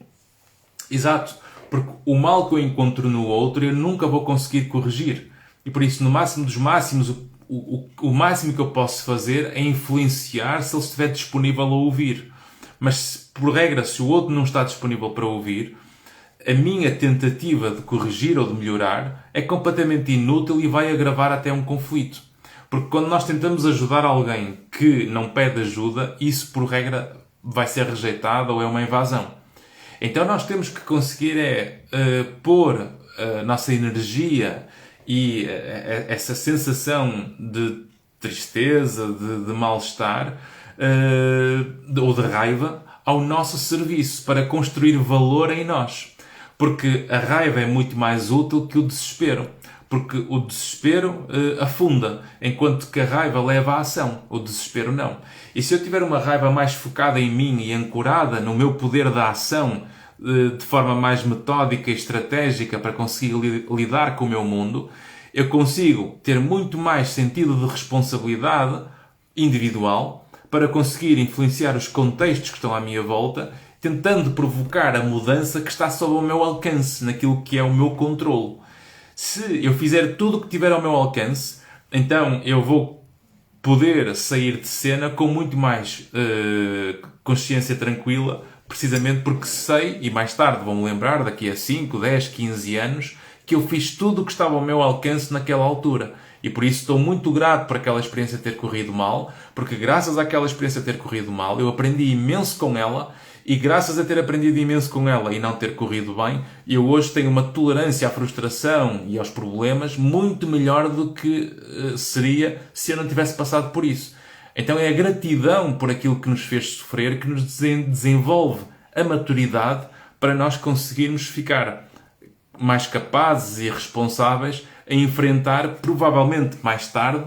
Speaker 1: Exato, porque o mal que eu encontro no outro eu nunca vou conseguir corrigir. E por isso, no máximo dos máximos, o máximo que eu posso fazer é influenciar se ele estiver disponível a ouvir. Mas, por regra, se o outro não está disponível para ouvir, a minha tentativa de corrigir ou de melhorar é completamente inútil e vai agravar até um conflito. Porque quando nós tentamos ajudar alguém que não pede ajuda, isso, por regra, vai ser rejeitado ou é uma invasão. Então nós temos que conseguir pôr a nossa energia e essa sensação de tristeza, de mal-estar ou de raiva ao nosso serviço para construir valor em nós. Porque a raiva é muito mais útil que o desespero. Porque o desespero afunda, enquanto que a raiva leva à ação. O desespero não. E se eu tiver uma raiva mais focada em mim e ancorada no meu poder da ação, de forma mais metódica e estratégica para conseguir lidar com o meu mundo, eu consigo ter muito mais sentido de responsabilidade individual para conseguir influenciar os contextos que estão à minha volta, tentando provocar a mudança que está sob o meu alcance, naquilo que é o meu controle. Se eu fizer tudo o que tiver ao meu alcance, então eu vou poder sair de cena com muito mais consciência tranquila, precisamente porque sei, e mais tarde vou-me lembrar, daqui a 5, 10, 15 anos, que eu fiz tudo o que estava ao meu alcance naquela altura. E por isso estou muito grato por aquela experiência ter corrido mal, porque graças àquela experiência ter corrido mal, eu aprendi imenso com ela, e graças a ter aprendido imenso com ela e não ter corrido bem, eu hoje tenho uma tolerância à frustração e aos problemas muito melhor do que seria se eu não tivesse passado por isso. Então é a gratidão por aquilo que nos fez sofrer que nos desenvolve a maturidade para nós conseguirmos ficar mais capazes e responsáveis a enfrentar, provavelmente mais tarde,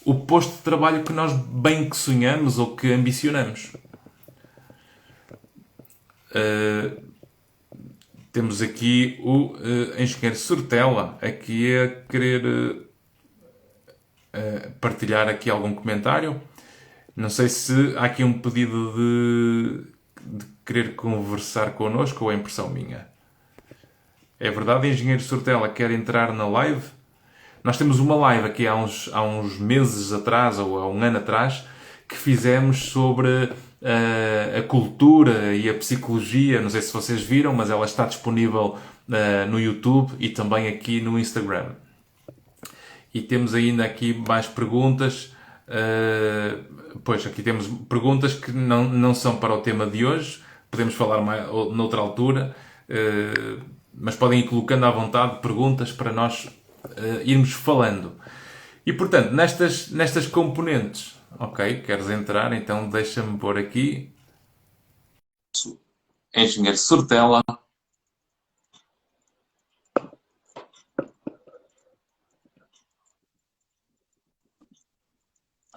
Speaker 1: o posto de trabalho que nós bem que sonhamos ou que ambicionamos. Temos aqui o engenheiro Sortela aqui a querer partilhar aqui algum comentário. Não sei se há aqui um pedido de querer conversar connosco ou é impressão minha. É verdade, engenheiro Sortela quer entrar na live? Nós temos uma live aqui há uns meses atrás, ou há um ano atrás, que fizemos sobre a cultura e a psicologia. Não sei se vocês viram, mas ela está disponível no YouTube e também aqui no Instagram. E temos ainda aqui mais perguntas. Pois, aqui temos perguntas que não são para o tema de hoje. Podemos falar mais, noutra altura. Mas podem ir colocando à vontade perguntas para nós irmos falando. E, portanto, nestas componentes... Ok, queres entrar? Então deixa-me pôr aqui. Engenheiro Sortela.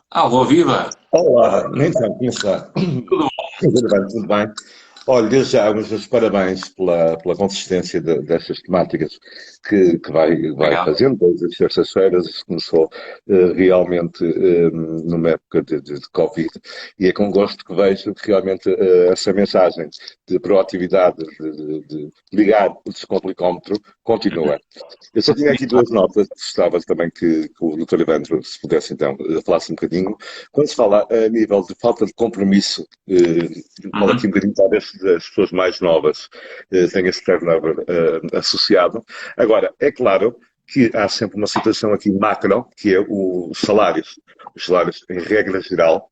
Speaker 1: Alô, viva!
Speaker 2: Olá, então, como está?
Speaker 1: Tudo
Speaker 2: Tudo bem, tudo bem. Olha, desde já, os parabéns pela consistência destas temáticas que vai
Speaker 1: obrigado.
Speaker 2: fazendo, desde as terças-feiras, isso começou realmente numa época de Covid, e é com gosto que vejo que realmente essa mensagem de proatividade, de ligar o descomplicómetro, continua. Eu só tinha aqui duas notas, gostava também que o Dr. Evandro, se pudesse então, falasse um bocadinho. Quando se fala a nível de falta de compromisso, fala aqui um bocadinho talvez das pessoas mais novas, têm esse turnover associado. Agora, é claro que há sempre uma situação aqui macro, que é os salários. Os salários, em regra geral,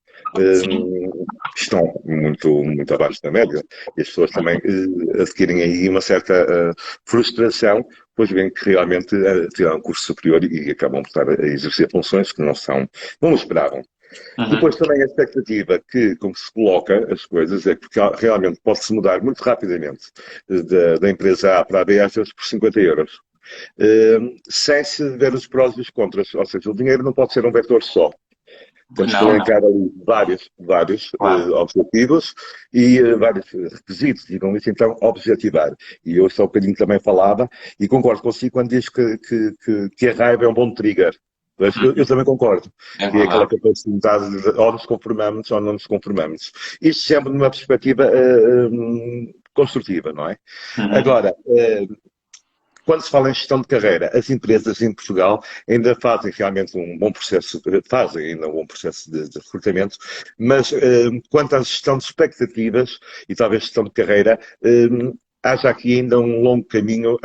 Speaker 2: estão muito abaixo da média, e as pessoas também adquirem aí uma certa frustração, pois bem que realmente tiraram um curso superior e acabam por estar a exercer funções que não esperavam. Depois também a expectativa que, como se coloca as coisas, é que realmente pode-se mudar muito rapidamente da empresa A para a B, às vezes por 50 euros. Sem se ver os prós e os contras, ou seja, o dinheiro não pode ser um vetor só. Temos que elencar ali vários objetivos e vários requisitos, digamos assim, então, objetivar. E eu só um bocadinho também falava, e concordo consigo quando diz que a raiva é um bom trigger. Eu também concordo. Que é aquela capacidade de ou nos conformamos ou não nos conformamos. Isto sempre numa perspectiva construtiva, não é? Agora, quando se fala em gestão de carreira, as empresas em Portugal ainda fazem realmente um bom processo, de recrutamento, mas quanto à gestão de expectativas e talvez gestão de carreira, haja aqui ainda um longo caminho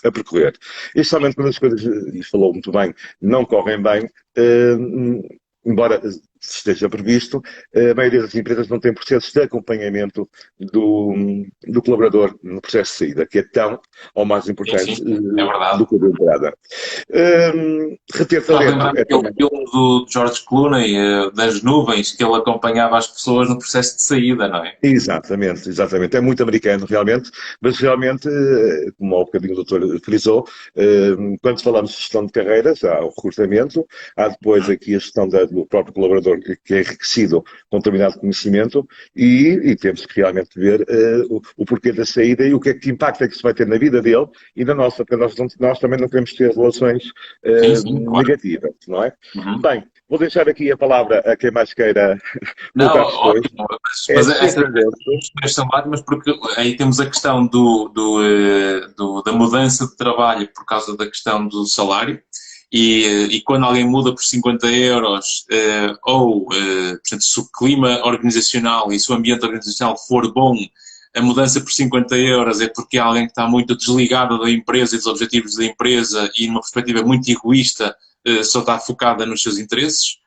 Speaker 2: a percorrer. Especialmente quando as coisas, e falou muito bem, não correm bem, embora esteja previsto, a maioria das empresas não tem processos de acompanhamento do colaborador no processo de saída, que é tão ou mais importante do que a de entrada. Reter talento.
Speaker 1: É aquele filme do George Clooney, das nuvens, que ele acompanhava as pessoas no processo de saída, não é?
Speaker 2: Exatamente. É muito americano, realmente, mas realmente, como há um bocadinho o doutor frisou, quando falamos de gestão de carreiras, há o recrutamento, há depois aqui a gestão do próprio colaborador colaborador que é enriquecido com determinado conhecimento e temos que realmente ver o porquê da saída e o que impacto é que isso vai ter na vida dele e na nossa, porque nós também não queremos ter relações
Speaker 3: Sim, sim, claro.
Speaker 2: negativas, não é?
Speaker 3: Uhum.
Speaker 2: Bem, vou deixar aqui a palavra a quem mais queira
Speaker 3: Não,
Speaker 2: colocar questões.
Speaker 3: ótimo,
Speaker 2: É
Speaker 3: mas essas
Speaker 2: sempre um gosto.
Speaker 3: questões são ótimas porque aí temos a questão da mudança de trabalho por causa da questão do salário e quando alguém muda por 50 euros portanto, se o clima organizacional e se o ambiente organizacional for bom, a mudança por 50 euros é porque é alguém que está muito desligado da empresa e dos objetivos da empresa e numa perspectiva muito egoísta só está focada nos seus interesses.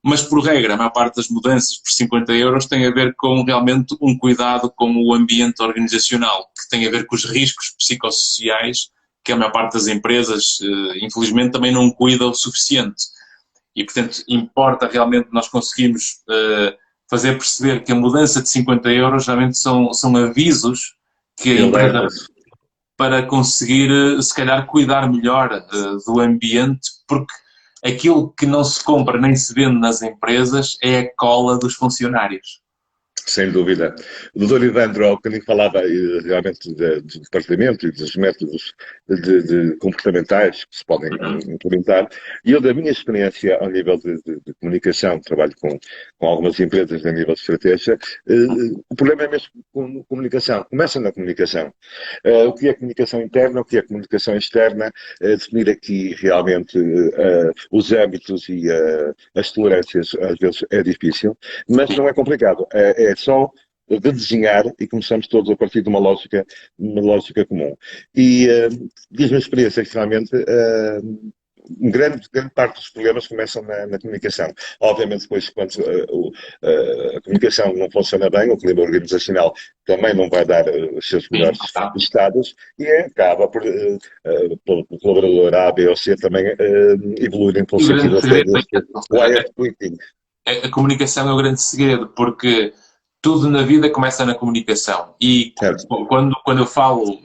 Speaker 3: Mas, por regra, a maior parte das mudanças por 50 euros tem a ver com realmente um cuidado com o ambiente organizacional, que tem a ver com os riscos psicossociais que a maior parte das empresas, infelizmente, também não cuida o suficiente. E, portanto, importa realmente nós conseguirmos fazer perceber que a mudança de 50 euros realmente são avisos que a empresa para conseguir, se calhar, cuidar melhor do ambiente, porque aquilo que não se compra nem se vende nas empresas é a cola dos funcionários.
Speaker 2: Sem dúvida. O doutor Ivandro, ao bocadinho falava realmente do departamento e dos métodos comportamentais que se podem implementar, e eu, da minha experiência ao nível de comunicação, trabalho com algumas empresas a nível de estratégia, o problema é mesmo com comunicação. Começa na comunicação. O que é comunicação interna, o que é comunicação externa, definir aqui realmente os âmbitos e as tolerâncias, às vezes é difícil, mas não é complicado. É só de desenhar e começamos todos a partir de uma lógica comum. E diz-me a experiência que realmente grande parte dos problemas começam na comunicação. Obviamente depois quando a comunicação não funciona bem, o clima organizacional também não vai dar os seus melhores estados e acaba por o colaborador A, B ou C também evoluírem pelo sentido até deste quiet quitting.
Speaker 3: A comunicação é o grande segredo, porque tudo na vida começa na comunicação. E quando eu falo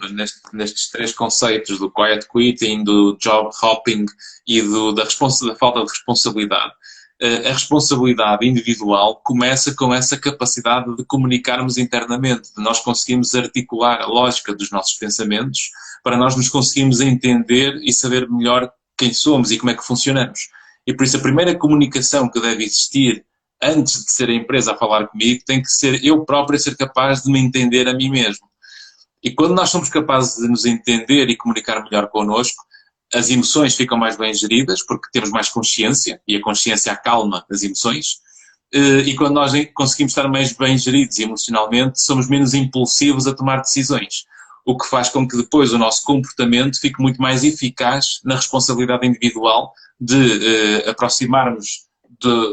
Speaker 3: nestes três conceitos do quiet quitting, do job hopping e da falta de responsabilidade, a responsabilidade individual começa com essa capacidade de comunicarmos internamente, de nós conseguirmos articular a lógica dos nossos pensamentos para nós nos conseguirmos entender e saber melhor quem somos e como é que funcionamos. E por isso a primeira comunicação que deve existir antes de ser a empresa a falar comigo, tem que ser eu próprio a ser capaz de me entender a mim mesmo. E quando nós somos capazes de nos entender e comunicar melhor connosco, as emoções ficam mais bem geridas, porque temos mais consciência, e a consciência acalma as emoções, e quando nós conseguimos estar mais bem geridos emocionalmente, somos menos impulsivos a tomar decisões, o que faz com que depois o nosso comportamento fique muito mais eficaz na responsabilidade individual de aproximarmos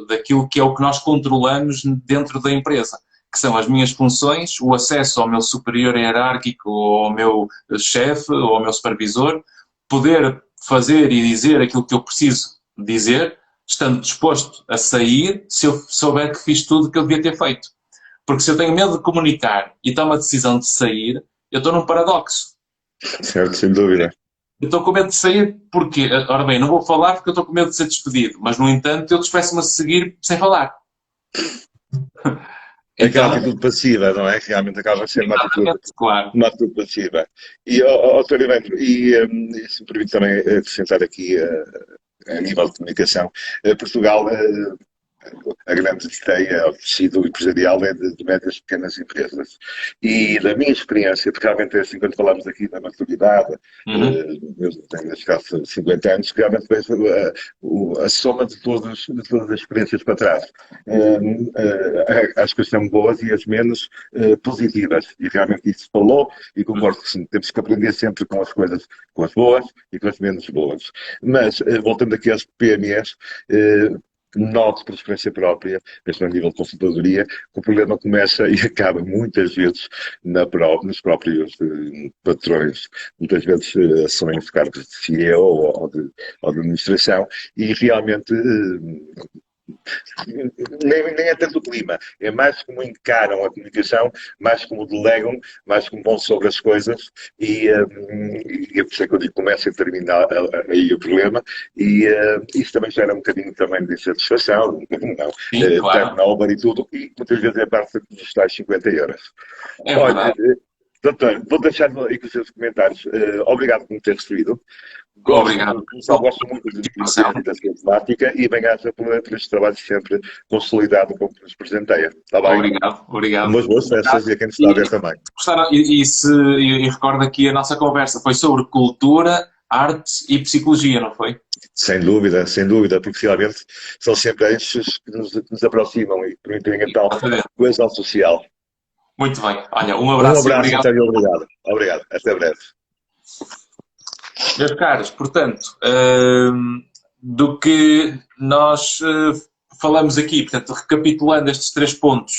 Speaker 3: daquilo que é o que nós controlamos dentro da empresa, que são as minhas funções, o acesso ao meu superior hierárquico, ou ao meu chefe, ou ao meu supervisor, poder fazer e dizer aquilo que eu preciso dizer, estando disposto a sair se eu souber que fiz tudo o que eu devia ter feito. Porque se eu tenho medo de comunicar e tomo a decisão de sair, eu estou num paradoxo.
Speaker 2: Certo, sem dúvida.
Speaker 3: Eu estou com medo de sair porque, ora bem, não vou falar porque eu estou com medo de ser despedido, mas no entanto eu despeço-me a seguir sem falar.
Speaker 2: Aquela atitude passiva, não é? Realmente acaba a ser uma atitude passiva. E, Dr. Ivandro, se me permite também acrescentar aqui a nível de comunicação, Portugal, a grande ideia, o tecido empresarial é de médias e pequenas empresas. E da minha experiência, porque realmente é assim, quando falamos aqui da maturidade, eu tenho neste caso 50 anos, realmente vejo a soma de todas as experiências para trás. As coisas são boas e as menos positivas. E realmente isso falou, e concordo que sim, temos que aprender sempre com as coisas, com as boas e com as menos boas. Mas, voltando aqui às PMEs, noto por experiência própria, mesmo a nível de consultadoria, que o problema começa e acaba muitas vezes nos próprios patrões, muitas vezes assumem os cargos de CEO ou de administração e realmente nem é tanto o clima, é mais como encaram a comunicação, mais como delegam, mais como vão sobre as coisas, e é por isso que eu digo, começa e termina aí o problema, e isso também gera um bocadinho também de insatisfação, não,
Speaker 3: Sim, claro.
Speaker 2: turnover e tudo, e muitas vezes é parte dos tais 50 euros.
Speaker 3: É
Speaker 2: Olha,
Speaker 3: verdade.
Speaker 2: doutor, vou deixar aí com os seus comentários. Obrigado por me ter recebido.
Speaker 3: Obrigado.
Speaker 2: Gosto muito de
Speaker 3: Marcelo.
Speaker 2: conhecer da sua temática e bem-aja por este trabalho sempre consolidado como que nos presenteia. Está bem?
Speaker 3: Obrigado, obrigado.
Speaker 2: Umas boas festas e a quem nos está a
Speaker 3: E,
Speaker 2: ver também.
Speaker 3: gostaram, e recordo aqui a nossa conversa foi sobre cultura, arte e psicologia, não foi?
Speaker 2: Sem dúvida, porque finalmente são sempre eixos que nos aproximam e permitem então coesão social.
Speaker 3: Muito bem. Olha, um
Speaker 2: Um
Speaker 3: abraço e
Speaker 2: abraço
Speaker 3: obrigado.
Speaker 2: então e obrigado. Obrigado. Até breve.
Speaker 3: Meus caros, portanto, do que nós falamos aqui, portanto, recapitulando estes 3 pontos,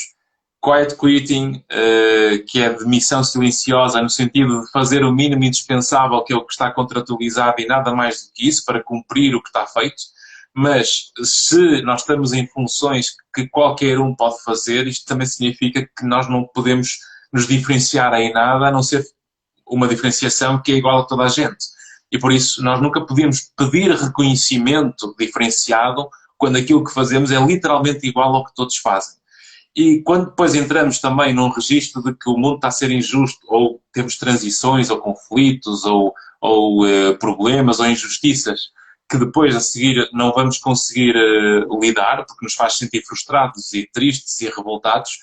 Speaker 3: quiet quitting, que é de missão silenciosa, no sentido de fazer o mínimo indispensável, que é o que está contratualizado e nada mais do que isso, para cumprir o que está feito. Mas se nós estamos em funções que qualquer um pode fazer, isto também significa que nós não podemos nos diferenciar em nada, a não ser uma diferenciação que é igual a toda a gente. E por isso nós nunca podemos pedir reconhecimento diferenciado quando aquilo que fazemos é literalmente igual ao que todos fazem. E quando depois entramos também num registro de que o mundo está a ser injusto, ou temos transições, ou conflitos, ou problemas, ou injustiças, que depois a seguir não vamos conseguir lidar, porque nos faz sentir frustrados e tristes e revoltados,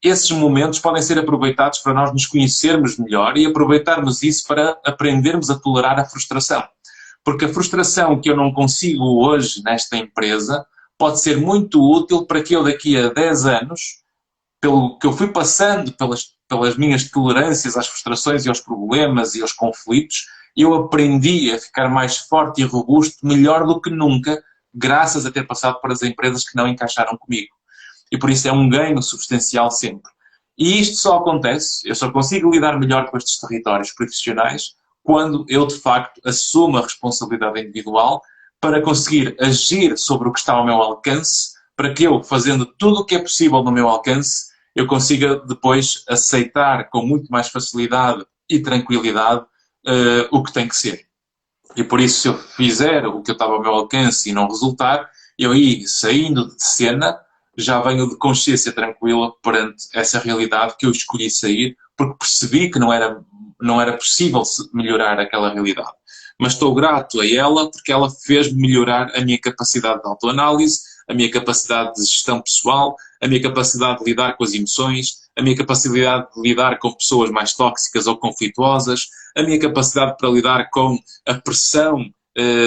Speaker 3: esses momentos podem ser aproveitados para nós nos conhecermos melhor e aproveitarmos isso para aprendermos a tolerar a frustração. Porque a frustração que eu não consigo hoje nesta empresa pode ser muito útil para que eu daqui a 10 anos, pelo que eu fui passando pelas minhas tolerâncias às frustrações e aos problemas e aos conflitos, eu aprendi a ficar mais forte e robusto, melhor do que nunca, graças a ter passado por as empresas que não encaixaram comigo. E por isso é um ganho substancial sempre. E isto só acontece, eu só consigo lidar melhor com estes territórios profissionais quando eu, de facto, assumo a responsabilidade individual para conseguir agir sobre o que está ao meu alcance, para que eu, fazendo tudo o que é possível no meu alcance, eu consiga depois aceitar com muito mais facilidade e tranquilidade o que tem que ser. E por isso, se eu fizer o que eu estava ao meu alcance e não resultar, eu aí, saindo de cena, já venho de consciência tranquila perante essa realidade que eu escolhi sair, porque percebi que não era possível melhorar aquela realidade. Mas estou grato a ela porque ela fez-me melhorar a minha capacidade de autoanálise, a minha capacidade de gestão pessoal, a minha capacidade de lidar com as emoções, a minha capacidade de lidar com pessoas mais tóxicas ou conflituosas, a minha capacidade para lidar com a pressão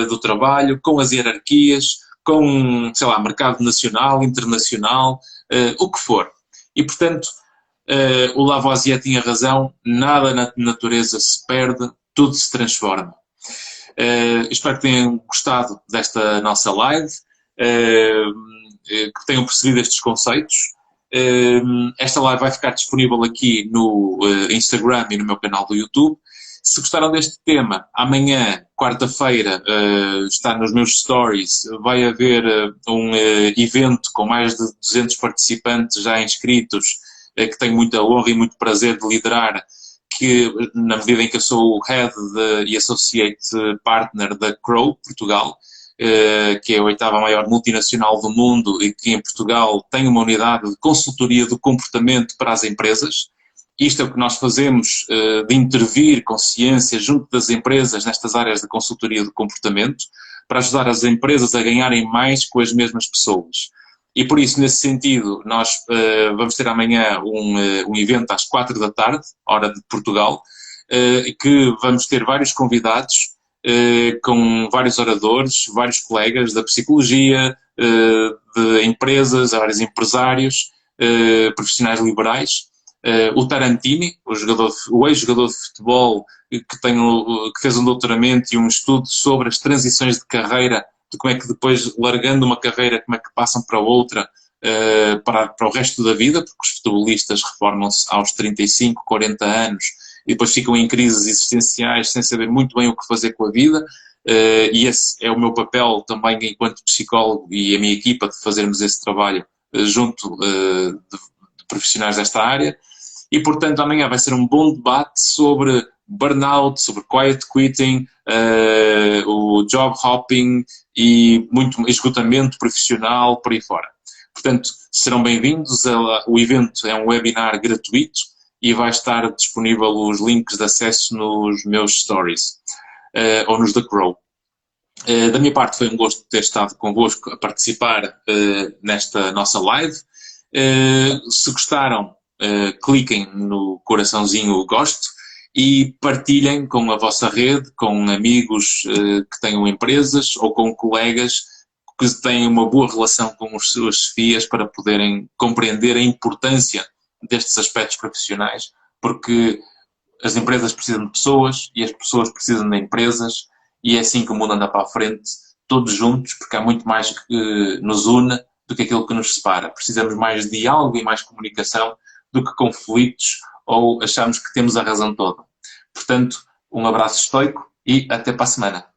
Speaker 3: do trabalho, com as hierarquias, com, sei lá, mercado nacional, internacional, o que for. E, portanto, o Lavoisier tinha razão, nada na natureza se perde, tudo se transforma. Espero que tenham gostado desta nossa live, que tenham percebido estes conceitos. Esta live vai ficar disponível aqui no Instagram e no meu canal do YouTube. Se gostaram deste tema, amanhã, quarta-feira, está nos meus stories, vai haver um evento com mais de 200 participantes já inscritos, que tenho muita honra e muito prazer de liderar, que na medida em que eu sou o Head e Associate Partner da Crow, Portugal, que é a 8ª maior multinacional do mundo e que em Portugal tem uma unidade de consultoria do comportamento para as empresas. Isto é o que nós fazemos, de intervir com ciência junto das empresas nestas áreas de consultoria do comportamento, para ajudar as empresas a ganharem mais com as mesmas pessoas. E por isso, nesse sentido, nós vamos ter amanhã um evento às 4 da tarde, hora de Portugal, que vamos ter vários convidados, com vários oradores, vários colegas da psicologia, de empresas, vários empresários, profissionais liberais. O Tarantini, o ex-jogador de futebol que fez um doutoramento e um estudo sobre as transições de carreira, de como é que depois, largando uma carreira, como é que passam para outra, para o resto da vida, porque os futebolistas reformam-se aos 35, 40 anos e depois ficam em crises existenciais sem saber muito bem o que fazer com a vida. e esse é o meu papel também enquanto psicólogo e a minha equipa de fazermos esse trabalho junto de profissionais desta área. E, portanto, amanhã vai ser um bom debate sobre burnout, sobre quiet quitting, o job hopping e muito esgotamento profissional por aí fora. Portanto, serão bem-vindos. O evento é um webinar gratuito e vai estar disponível os links de acesso nos meus stories ou nos da Grow. Da minha parte, foi um gosto ter estado convosco a participar nesta nossa live. Se gostaram, cliquem no coraçãozinho gosto e partilhem com a vossa rede, com amigos que tenham empresas ou com colegas que têm uma boa relação com as suas chefias para poderem compreender a importância destes aspectos profissionais, porque as empresas precisam de pessoas e as pessoas precisam de empresas e é assim que o mundo anda para a frente, todos juntos, porque há muito mais que nos une do que aquilo que nos separa. Precisamos mais de diálogo e mais comunicação do que conflitos ou achamos que temos a razão toda. Portanto, um abraço estoico e até para a semana.